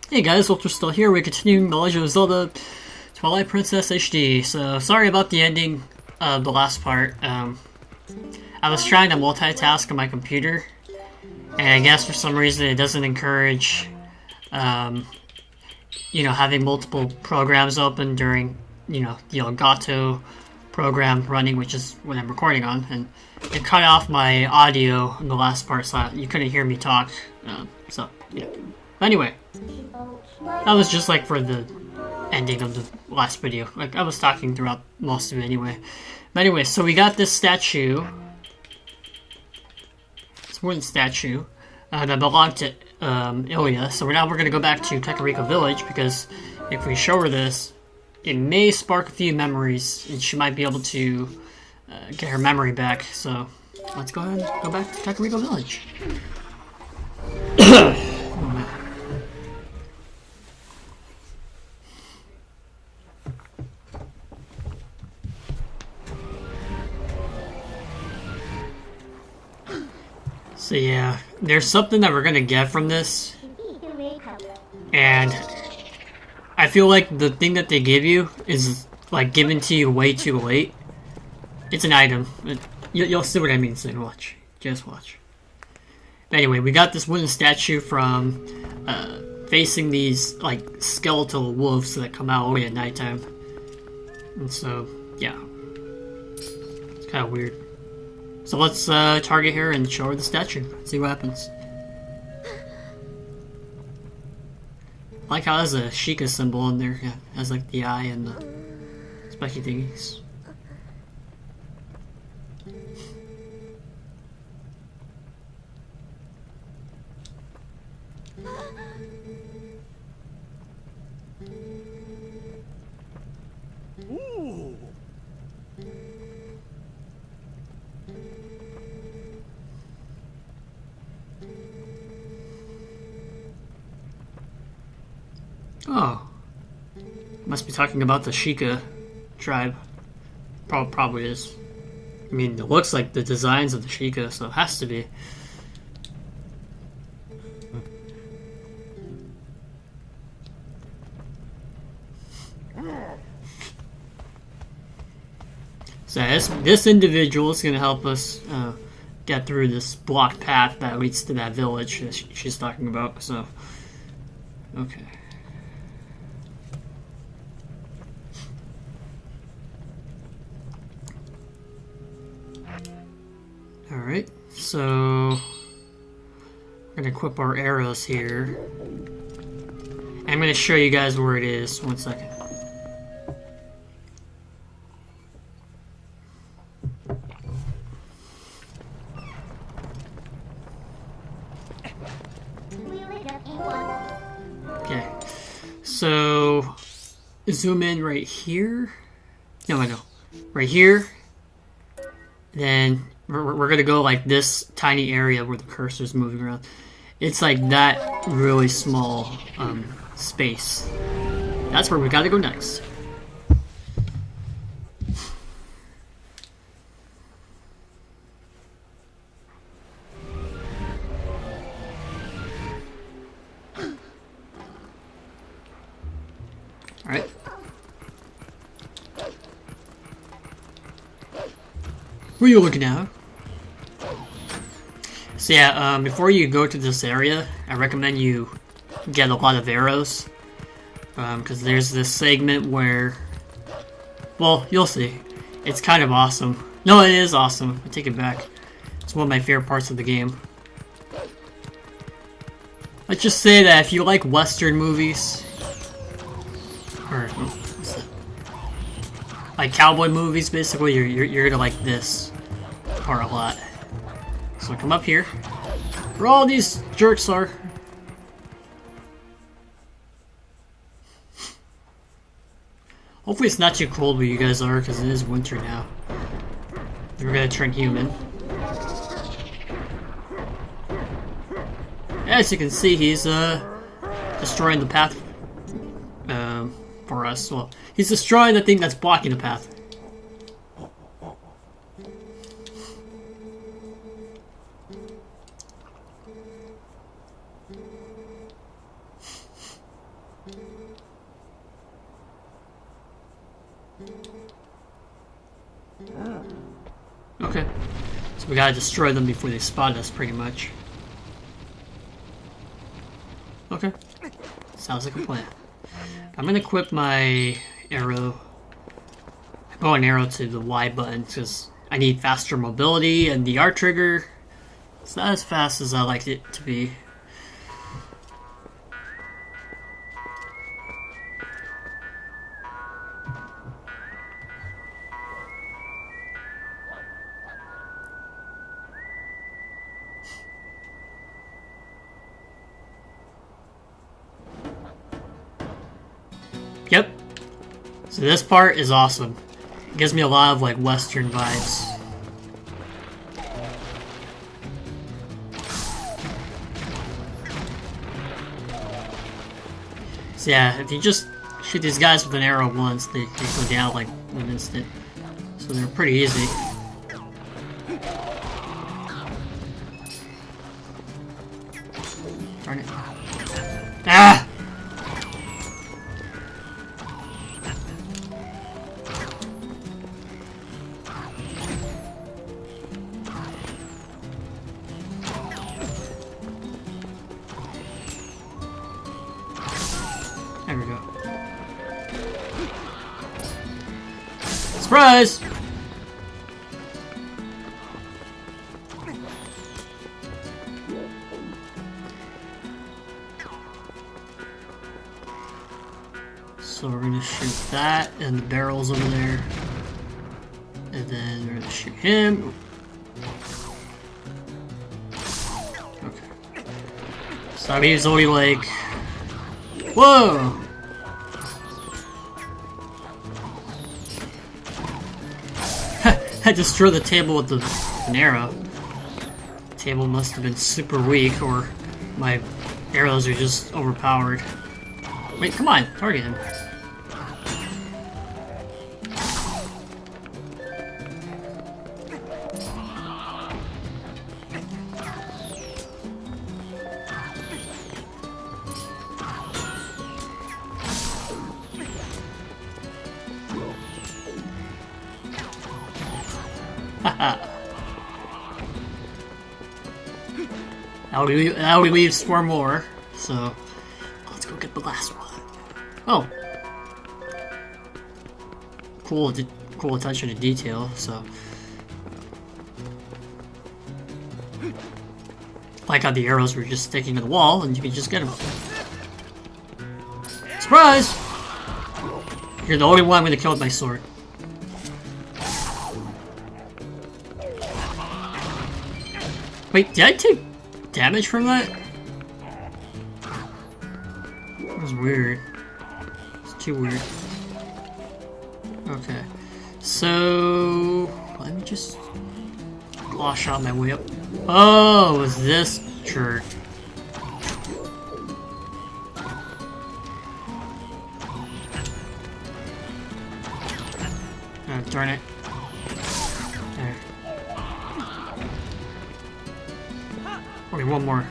Hey guys, Ultrasteel here. We're continuing The Legend of Zelda Twilight Princess HD. So, sorry about the ending of the last part. I was trying to multitask on my computer, and I guess for some reason it doesn't encourage, having multiple programs open during, the Elgato program running, which is what I'm recording on, and it cut off my audio in the last part, so you couldn't hear me talk. Yeah. Anyway. That was just like for the ending of the last video. Like, I was talking throughout most of it anyway. But anyway, so we got this statue. This wooden statue that belonged to Ilya. So now we're going to go back to Kakariko Village because if we show her this, it may spark a few memories and she might be able to get her memory back. So let's go ahead and go back to Kakariko Village. So yeah, there's something that we're gonna get from this, and I feel like the thing that they give you is like given to you way too late. It's an item. You'll see what I mean soon. Watch. Just watch. But anyway, we got this wooden statue from facing these like skeletal wolves that come out only at nighttime. And so, yeah. It's kind of weird. So let's target her and show her the statue. See what happens. I like how there's a Sheikah symbol in there. Yeah, it has like the eye and the spiky thingies. Ooh. Oh. Must be talking about the Sheikah tribe. Probably is. I mean, it looks like the designs of the Sheikah, so it has to be. So this individual is going to help us get through this blocked path that leads to that village that she's talking about. So, okay. Alright, so we're gonna equip our arrows here. I'm gonna show you guys where it is. 1 second. Okay, so zoom in right here. No, I know. Right here. Then we're gonna go like this tiny area where the cursor's moving around. It's like that really small space. That's where we gotta go next. Alright. What are you looking at? So yeah, before you go to this area, I recommend you get a lot of arrows. Because there's this segment where... Well, you'll see. It's kind of awesome. No, it is awesome. I take it back. It's one of my favorite parts of the game. Let's just say that if you like Western movies... Or... What's that? Like cowboy movies, basically, you're gonna like this part a lot. So come up here, where all these jerks are. Hopefully it's not too cold where you guys are, because it is winter now. We're gonna turn human. As you can see, he's destroying the path for us. Well, he's destroying the thing that's blocking the path. Okay. So we gotta destroy them before they spot us, pretty much. Okay. Sounds like a plan. I'm gonna equip my arrow. I go an arrow to the Y button because I need faster mobility, and the R trigger is not as fast as I like it to be. Yep. So this part is awesome. It gives me a lot of like Western vibes. So yeah, if you just shoot these guys with an arrow once, they go down like in an instant. So they're pretty easy. Darn it. Ah! There we go. Surprise! So we're gonna shoot that and the barrels over there. And then we're gonna shoot him. Okay. So that means only like... Whoa! I destroyed the table with an arrow. The table must have been super weak, or my arrows are just overpowered. Wait, come on, target him. Now we leaves 4 more, so let's go get the last one. Oh, cool attention to detail. So, like how the arrows were just sticking to the wall, and you can just get them. Surprise! You're the only one I'm gonna kill with my sword. Wait, did I take damage from that? That was weird. It's too weird. Okay. So... let me just... gloss shot my way up. Oh, it was this jerk. Oh, darn it. There. Okay, one more.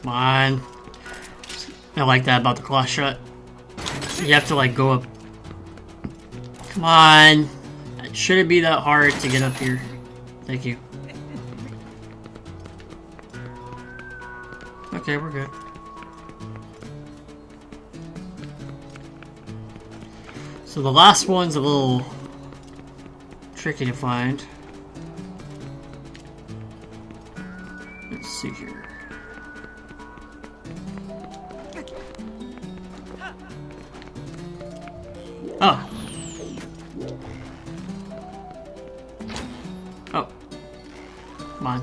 Come on. I like that about the claw shot. You have to like go up. Come on. It shouldn't be that hard to get up here. Thank you. Okay, we're good. So the last one's a little tricky to find. Let's see here. Oh. Oh. Come on.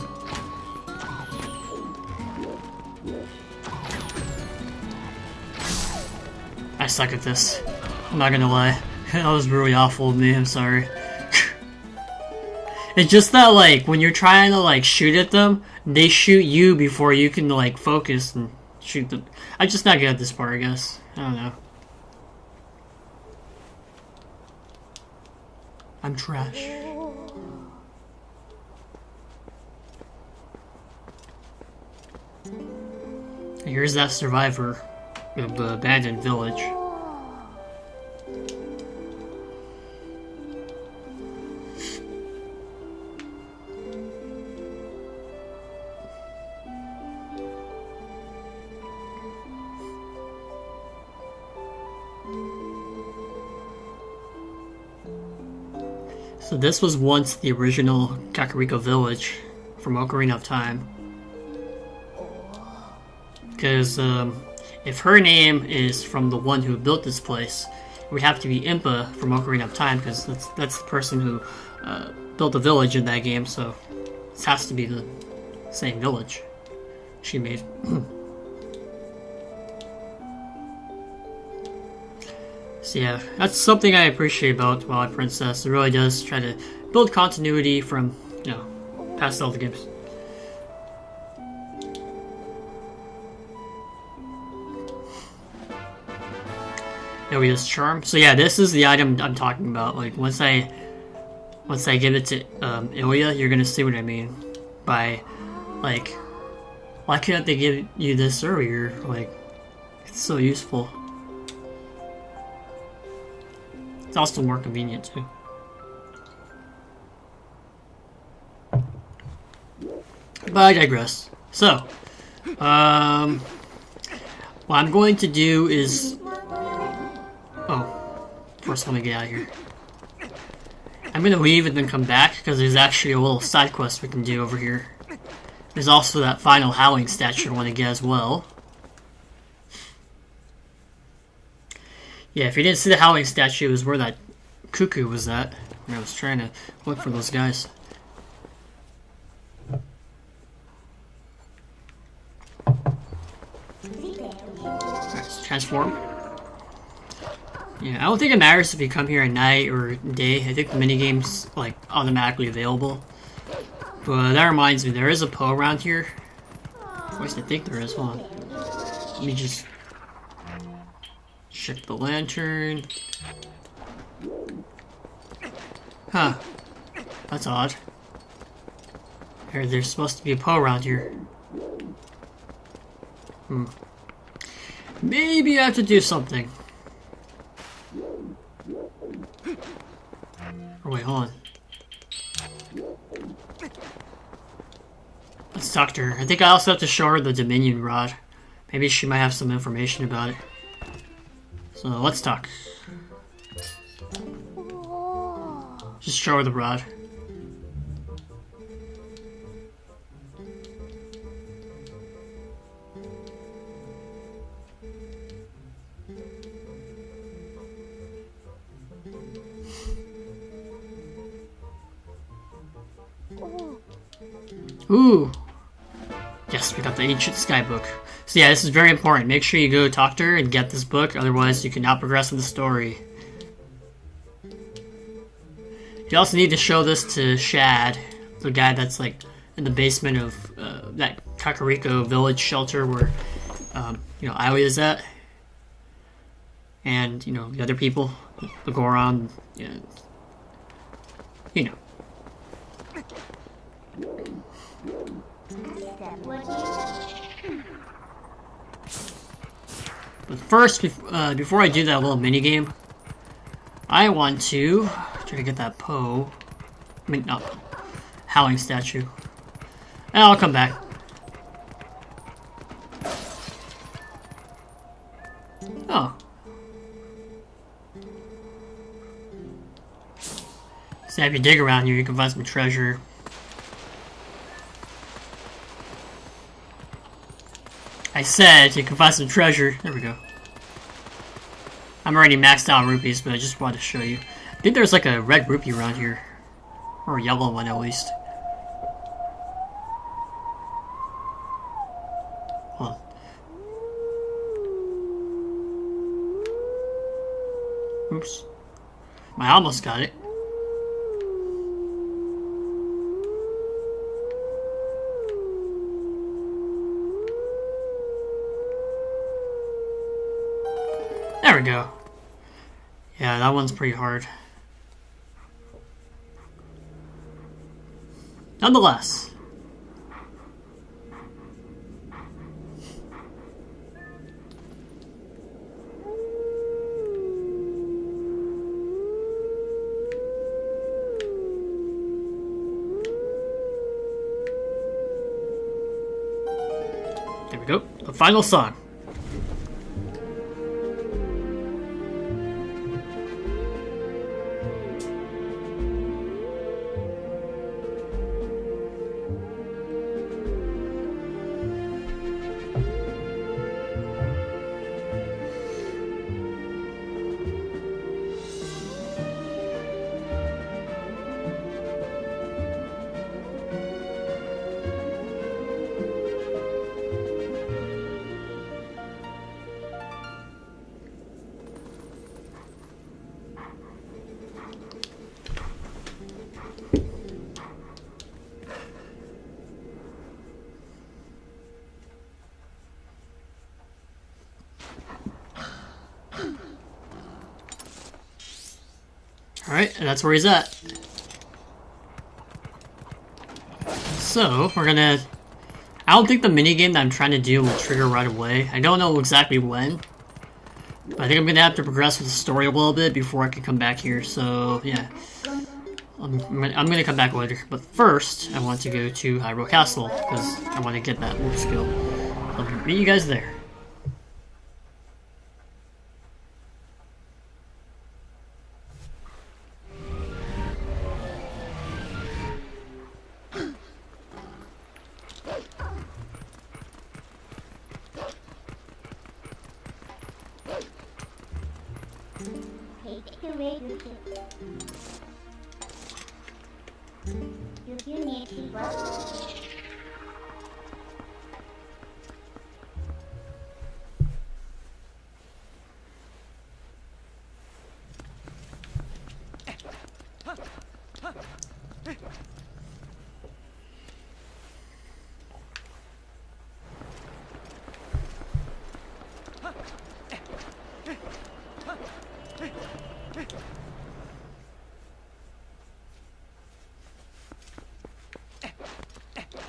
I suck at this. I'm not gonna lie. That was really awful of me, I'm sorry. It's just that, like, when you're trying to, like, shoot at them, they shoot you before you can, like, focus and shoot them. I'm just not good at this part, I guess. I don't know. I'm trash. Here's that survivor of the abandoned village. So this was once the original Kakariko Village from Ocarina of Time. Because if her name is from the one who built this place, it would have to be Impa from Ocarina of Time, because that's the person who built the village in that game, so this has to be the same village she made. So yeah, that's something I appreciate about Twilight Princess. It really does try to build continuity from, you know, past Zelda games. There we go, charm. So yeah, this is the item I'm talking about. Like once I give it to Ilya, you're gonna see what I mean by like, why couldn't they give you this earlier? Like, it's so useful. It's also more convenient too. But I digress. So, what I'm going to do is, first let me get out of here. I'm gonna leave and then come back because there's actually a little side quest we can do over here. There's also that final howling statue I want to get as well. Yeah, if you didn't see the howling statue, it was where that cuckoo was at. I was trying to look for those guys. Alright, let's transform. Yeah, I don't think it matters if you come here at night or day. I think the minigame's like automatically available. But that reminds me, there is a Poe around here. At least I think there is. Hold on. Let me just check the lantern. Huh. That's odd. There's supposed to be a Poe around here. Maybe I have to do something. Oh wait, hold on. Let's talk to her. I think I also have to show her the Dominion Rod. Maybe she might have some information about it. So let's talk. Just show her the rod. Ooh! Yes, we got the Ancient Sky book. So yeah, this is very important. Make sure you go talk to her and get this book, otherwise you cannot progress in the story. You also need to show this to Shad, the guy that's like in the basement of that Kakariko Village shelter where, you know, Ioi is at. And, you know, the other people, the Goron, and, you know. But first, before I do that little minigame, I want to try to get that Poe. I mean, no, howling statue. And I'll come back. Oh. So if you dig around here, you can find some treasure. I said you can find some treasure. There we go. I'm already maxed out on rupees, but I just wanted to show you. I think there's like a red rupee around here. Or a yellow one at least. Hold on. Oops. I almost got it. There we go. Yeah, that one's pretty hard. Nonetheless. There we go. The final song. Alright, and that's where he's at. So, we're gonna... I don't think the minigame that I'm trying to do will trigger right away. I don't know exactly when. But I think I'm gonna have to progress with the story a little bit before I can come back here, so yeah. I'm gonna come back later. But first, I want to go to Hyrule Castle, because I want to get that wolf skill. I'll meet you guys there.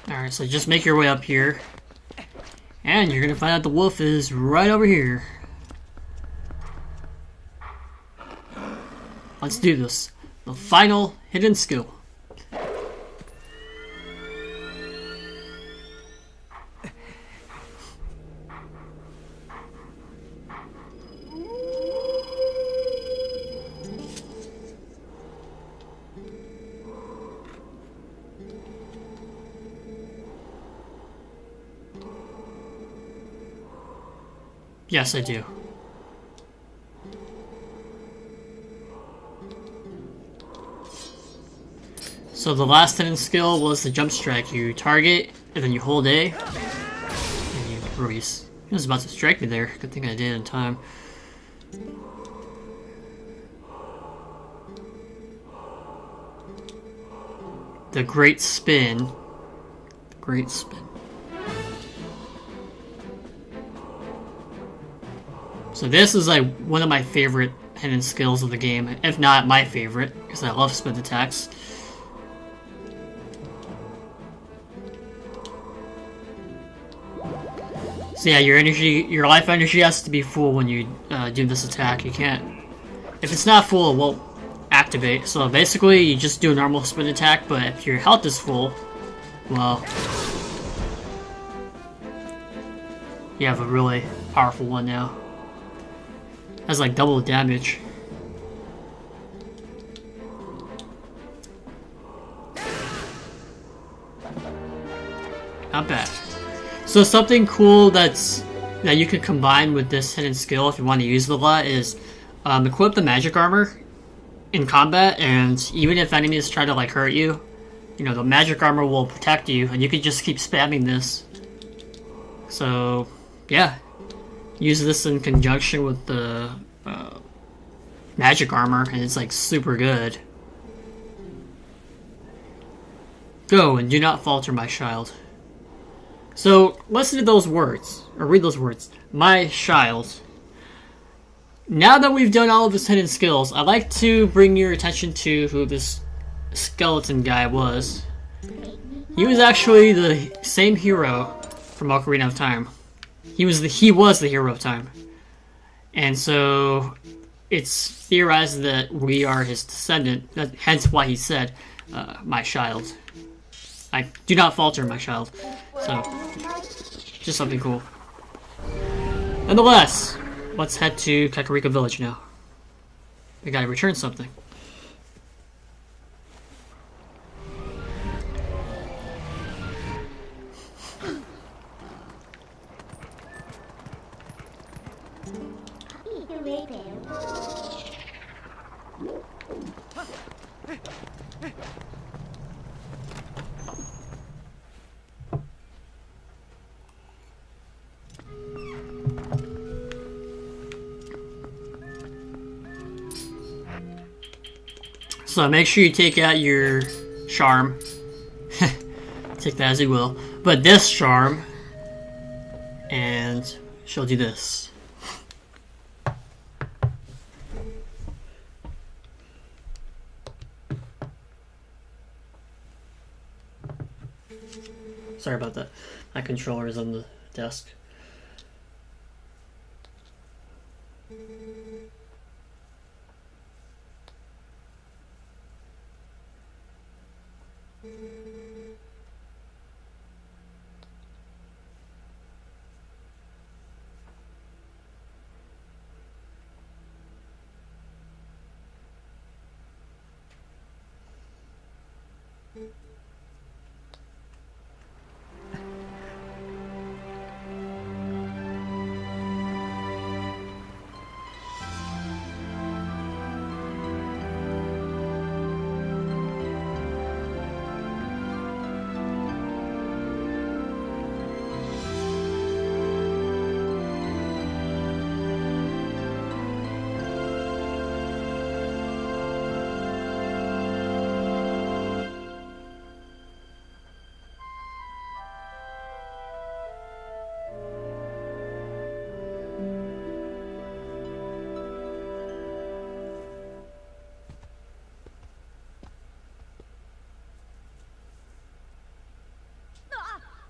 Alright, so just make your way up here. And you're gonna find out the wolf is right over here. Let's do this. The final hidden skill. Yes, I do. So the last hidden skill was the jump strike. You target, and then you hold A, and you release. He was about to strike me there. Good thing I did in time. The great spin. The great spin. So this is like one of my favorite hidden skills of the game, if not my favorite, because I love spin attacks. So yeah, your life energy has to be full when you do this attack. You can't, if it's not full, it won't activate. So basically, you just do a normal spin attack, but if your health is full, well, you have a really powerful one now. Has like double damage. Not bad. So something cool that you can combine with this hidden skill if you want to use it a lot is equip the magic armor in combat, and even if enemies try to like hurt you, you know, the magic armor will protect you, and you can just keep spamming this. So yeah. Use this in conjunction with the magic armor, and it's like super good. Go and do not falter, my child. So listen to those words, or read those words. My child. Now that we've done all of his hidden skills, I'd like to bring your attention to who this skeleton guy was. He was actually the same hero from Ocarina of Time. He was the hero of time. And so it's theorized that we are his descendant, hence why he said, my child. I do not falter, my child. So, just something cool. Nonetheless, let's head to Kakariko Village now. We gotta return something. So make sure you take out your charm. Take that as you will. But this charm, and she'll do this. Sorry about that. My controller is on the desk.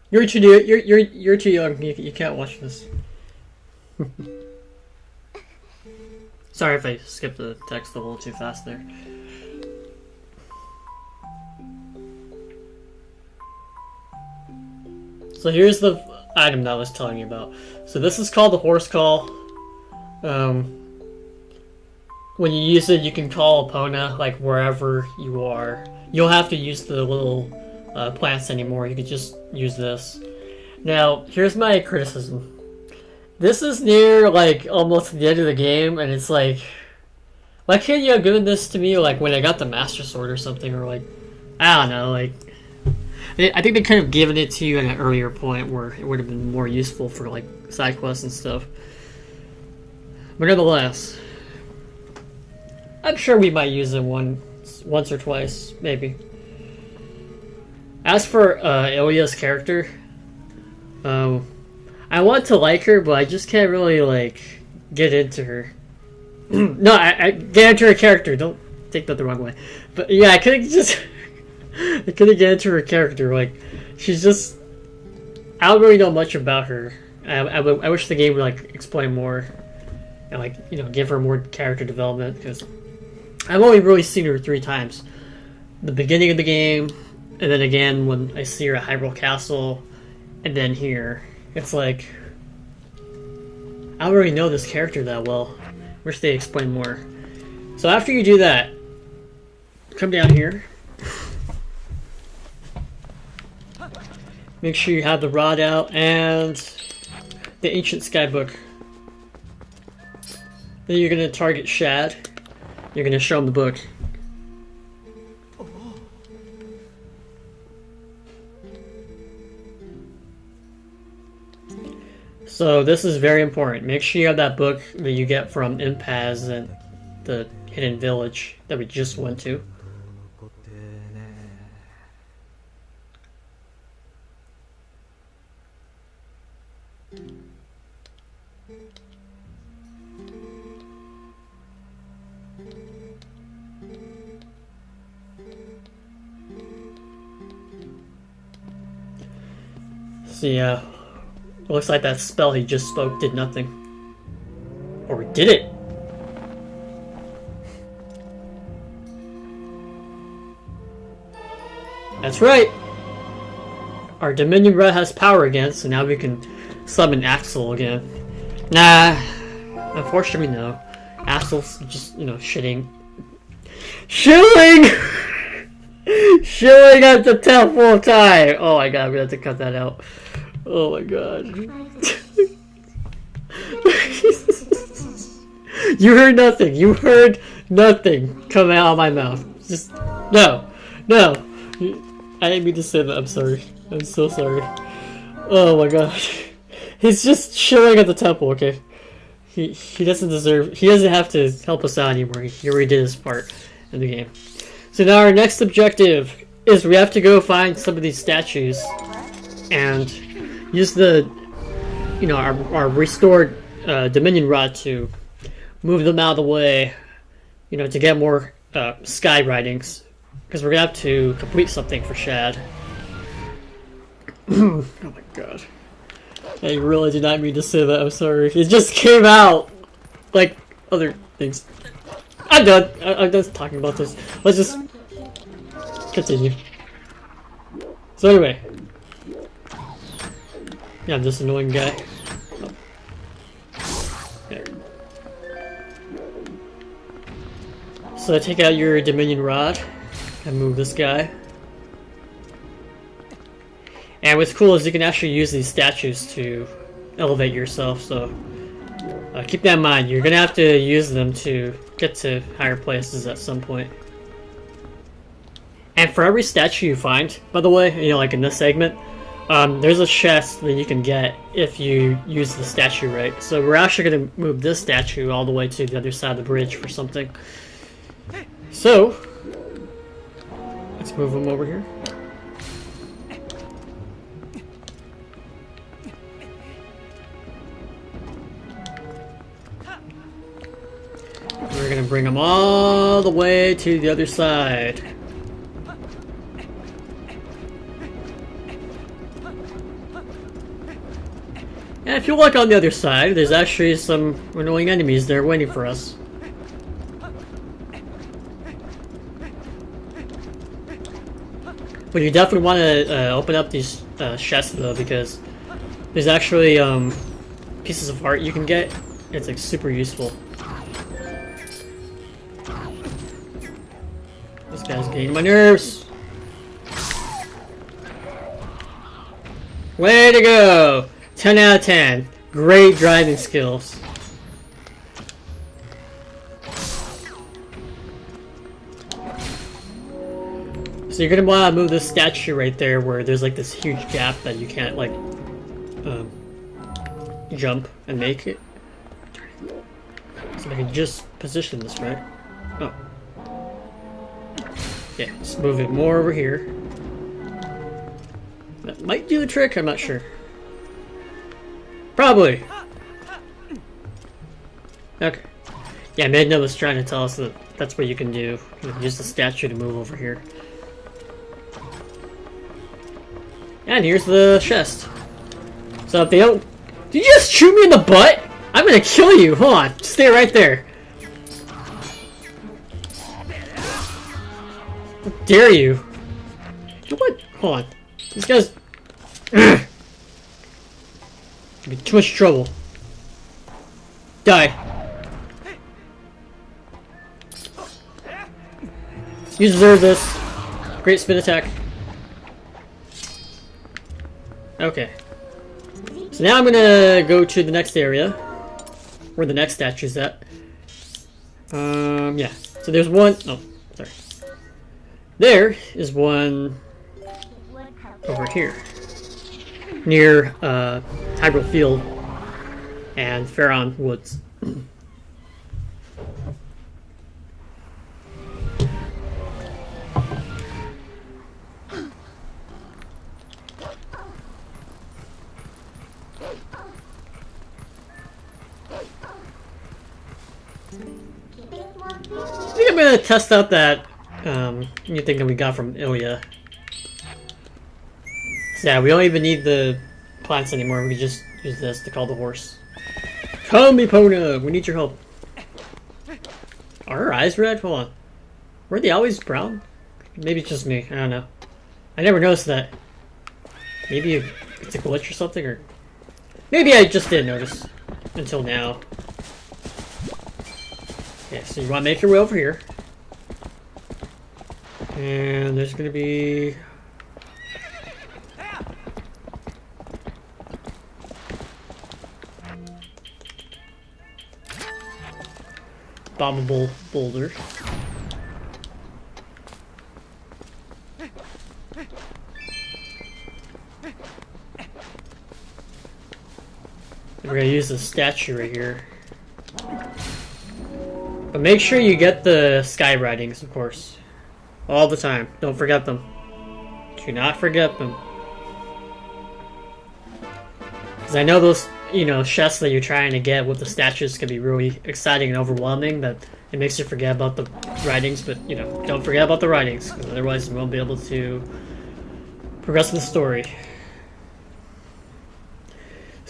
You're too young. You can't watch this. Sorry if I skipped the text a little too fast there. So here's the item that I was telling you about. So this is called the horse call. When you use it, you can call Epona like wherever you are. You don't have to use the little plants anymore. You can just use this. Now, here's my criticism. This is near like almost the end of the game, and it's like, why can't you have given this to me like when I got the Master Sword or something, or like, I don't know, like. I think they could have given it to you at an earlier point where it would have been more useful for like side quests and stuff. But nonetheless, I'm sure we might use it once or twice, maybe. As for Ilya's character, I want to like her, but I just can't really like get into her. No, I get into her character. Don't take that the wrong way. But yeah, I couldn't get into her character. Like, she's just, I don't really know much about her. I wish the game would like explain more and like, you know, give her more character development, because I've only really seen her 3 times. The beginning of the game, and then again when I see her at Hyrule Castle, and then here. It's like, I don't really know this character that well. Wish they explained more. So after you do that, come down here. Make sure you have the rod out and the Ancient Skybook. Then you're gonna target Shad. You're gonna show him the book. So this is very important. Make sure you have that book that you get from Impaz and the hidden village that we just went to. So yeah, it looks like that spell he just spoke did nothing. Or did it? That's right! Our Dominion Rod has power again, so now we can summon Axel again. Nah, unfortunately no. Axel's just, you know, shitting. Shilling at the temple time! Oh my god, I'm gonna have to cut that out. Oh my god. You heard nothing. You heard nothing come out of my mouth. Just, no. I didn't mean to say that. I'm sorry. I'm so sorry. Oh my god. He's just chilling at the temple, okay? He doesn't deserve... He doesn't have to help us out anymore. He already did his part in the game. So now our next objective is we have to go find some of these statues and use the, you know, our restored Dominion Rod to move them out of the way, you know, to get more sky writings, because we're gonna have to complete something for Shad. Oh my god. I really did not mean to say that, I'm sorry. It just came out like other things. I'm done. I'm done talking about this. Let's just continue. So anyway. Yeah, I'm just an annoying guy. There. So take out your Dominion Rod and move this guy. And what's cool is you can actually use these statues to elevate yourself, so keep that in mind. You're gonna have to use them to get to higher places at some point. And for every statue you find, by the way, you know, like in this segment, there's a chest that you can get if you use the statue right. So we're actually gonna move this statue all the way to the other side of the bridge for something. So let's move him over here. We're gonna bring them all the way to the other side. And if you look on the other side, there's actually some annoying enemies there waiting for us. But you definitely want to open up these chests though, because there's actually pieces of art you can get. It's like super useful. This guy's getting my nerves. Way to go! 10 out of 10. Great driving skills. So you're gonna want to move this statue right there where there's like this huge gap that you can't like jump and make it. So I can just position this right. Oh. Yeah, let's move it more over here. That might do the trick, I'm not sure. Probably. Okay. Yeah, Midna was trying to tell us that that's what you can do. You can use the statue to move over here. And here's the chest. So if they don't... Did you just shoot me in the butt? I'm gonna kill you! Hold on, stay right there. How dare you? What? Hold on. These guys... Give me too much trouble. Die. You deserve this. Great spin attack. Okay. So now I'm gonna go to the next area. Where the next statue's at. Yeah. So there's one... Oh, sorry. There is one... over here. Near, Hyrule Field and Faron Woods. I think I'm gonna test out that new thing that we got from Ilya. So yeah, we don't even need the plants anymore. We can just use this to call the horse. Come, Epona! We need your help. Are her eyes red? Hold on. Were they always brown? Maybe it's just me. I don't know. I never noticed that. Maybe it's a glitch or something, or... Maybe I just didn't notice. Until now. Yeah, so you want to make your way over here. And there's gonna be... bombable boulder. We're gonna use the statue right here. But make sure you get the sky writings, of course. All the time. Don't forget them. Do not forget them. Because I know those, you know, chests that you're trying to get with the statues can be really exciting and overwhelming, that it makes you forget about the writings, but, you know, don't forget about the writings, because otherwise you won't be able to progress in the story.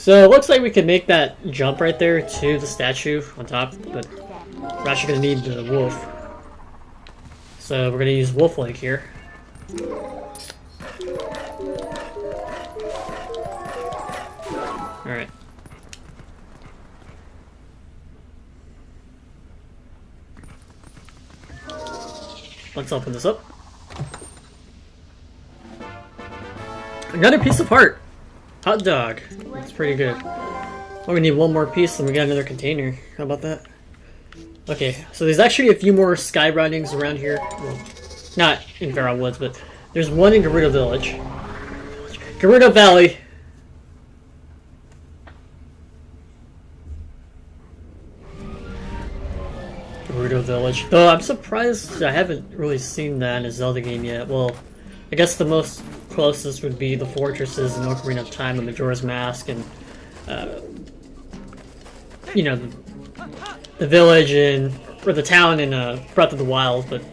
So it looks like we can make that jump right there to the statue on top, but we're actually gonna need the wolf. So we're gonna use Wolf Lake here. Alright. Let's open this up. Another piece of heart! Hot dog. That's pretty good. Oh, we need one more piece and we got another container. How about that? Okay, so there's actually a few more sky ridings around here. Well, not in Feral Woods, but there's one in Gakariko Village. Gakariko Valley! Gakariko Village. Though I'm surprised I haven't really seen that in a Zelda game yet. Well, I guess the most closest would be the fortresses in Ocarina of Time and Majora's Mask and, you know, the village or the town in Breath of the Wild, but,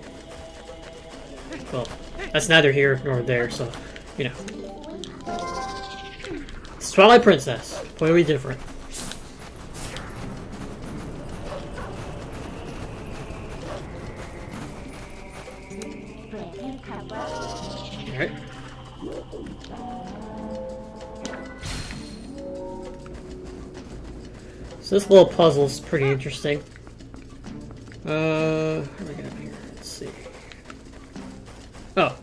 well, that's neither here nor there, so, you know. It's Twilight Princess. Completely different. Alright. So this little puzzle's pretty interesting. How do I get up here? Let's see. Oh.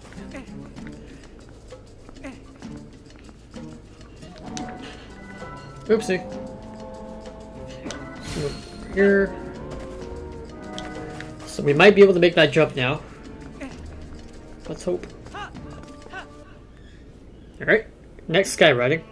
Oopsie. So here. So we might be able to make that jump now. Let's hope. Alright, next sky riding.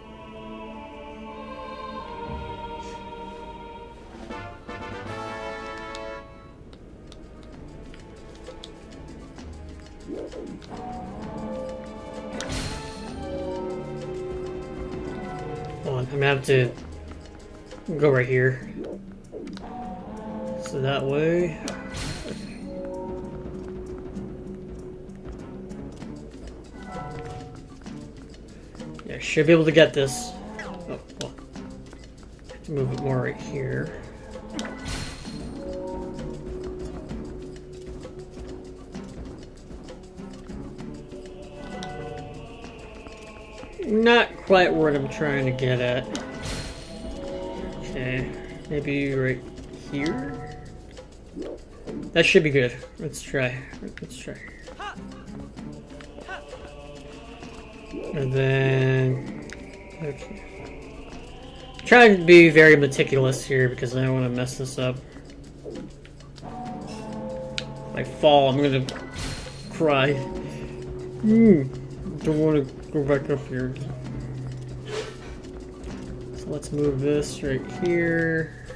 Hold on, I'm gonna have to go right here. So that way. Yeah, should be able to get this. Oh, well. Have to move it more right here. Not quite what I'm trying to get at. Okay, maybe right here? That should be good. Let's try. Let's try. And then, okay. I'm trying to be very meticulous here because I don't want to mess this up. If I fall, I'm gonna cry. Don't want to go back up here. So let's move this right here.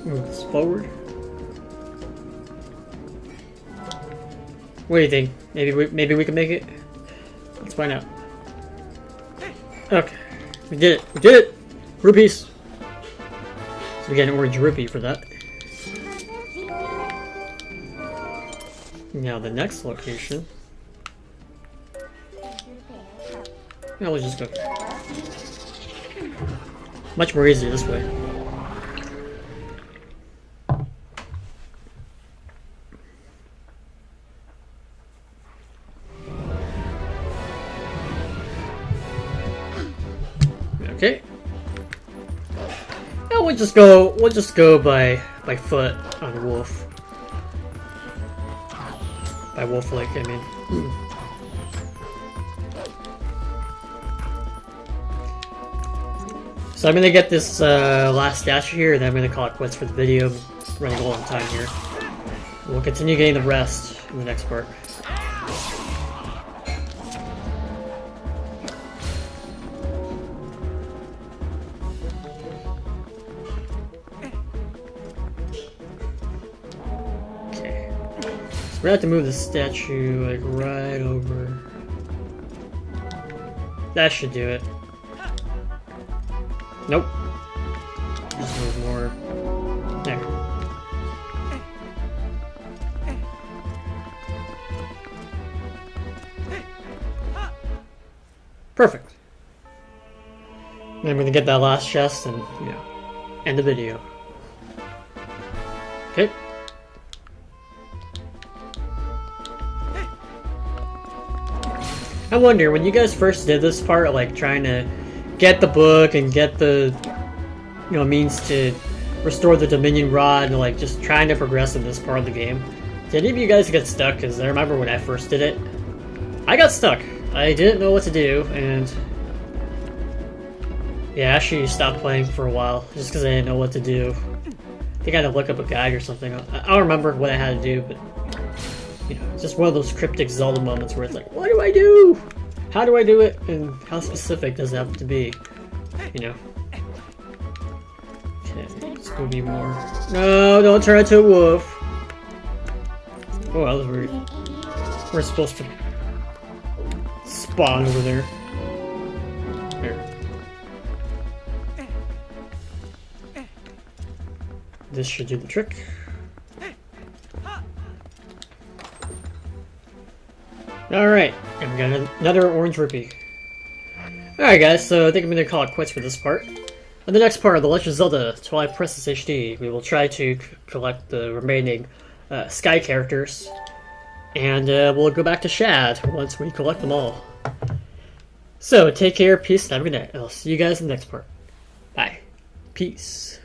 Move this forward. What do you think? Maybe we can make it? Let's find out. Okay. We did it. We did it! Rupees! So we get an orange rupee for that. Now the next location. Now we'll just go. Much more easy this way. Okay. Now we'll just go by foot on the wolf. By Wolf Lake, I mean. So I'm gonna get this last statue here, and then I'm gonna call it quits for the video. I'm running a long time here. We'll continue getting the rest in the next part. We're gonna have to move the statue like right over. That should do it. Nope. Just move more. There. Perfect. And I'm gonna get that last chest and, you know, end the video. Okay. I wonder, when you guys first did this part, like trying to get the book and get the, you know, means to restore the Dominion Rod and like just trying to progress in this part of the game, did any of you guys get stuck? Because I remember when I first did it, I got stuck. I didn't know what to do, and yeah, I actually stopped playing for a while just because I didn't know what to do. I think I had to look up a guide or something. I don't remember what I had to do, but you know, it's just one of those cryptic Zelda moments where it's like, what do I do? How do I do it? And how specific does it have to be? You know. Okay, let's go be more. No, don't turn into a wolf. Oh, that was weird. We're supposed to spawn over there. There. This should do the trick. Alright, and we got another orange rupee. Alright guys, so I think I'm going to call it quits for this part. In the next part of The Legend of Zelda Twilight Princess HD, we will try to collect the remaining Sky characters. And we'll go back to Shad once we collect them all. So, take care, peace, and have a good night. I'll see you guys in the next part. Bye. Peace.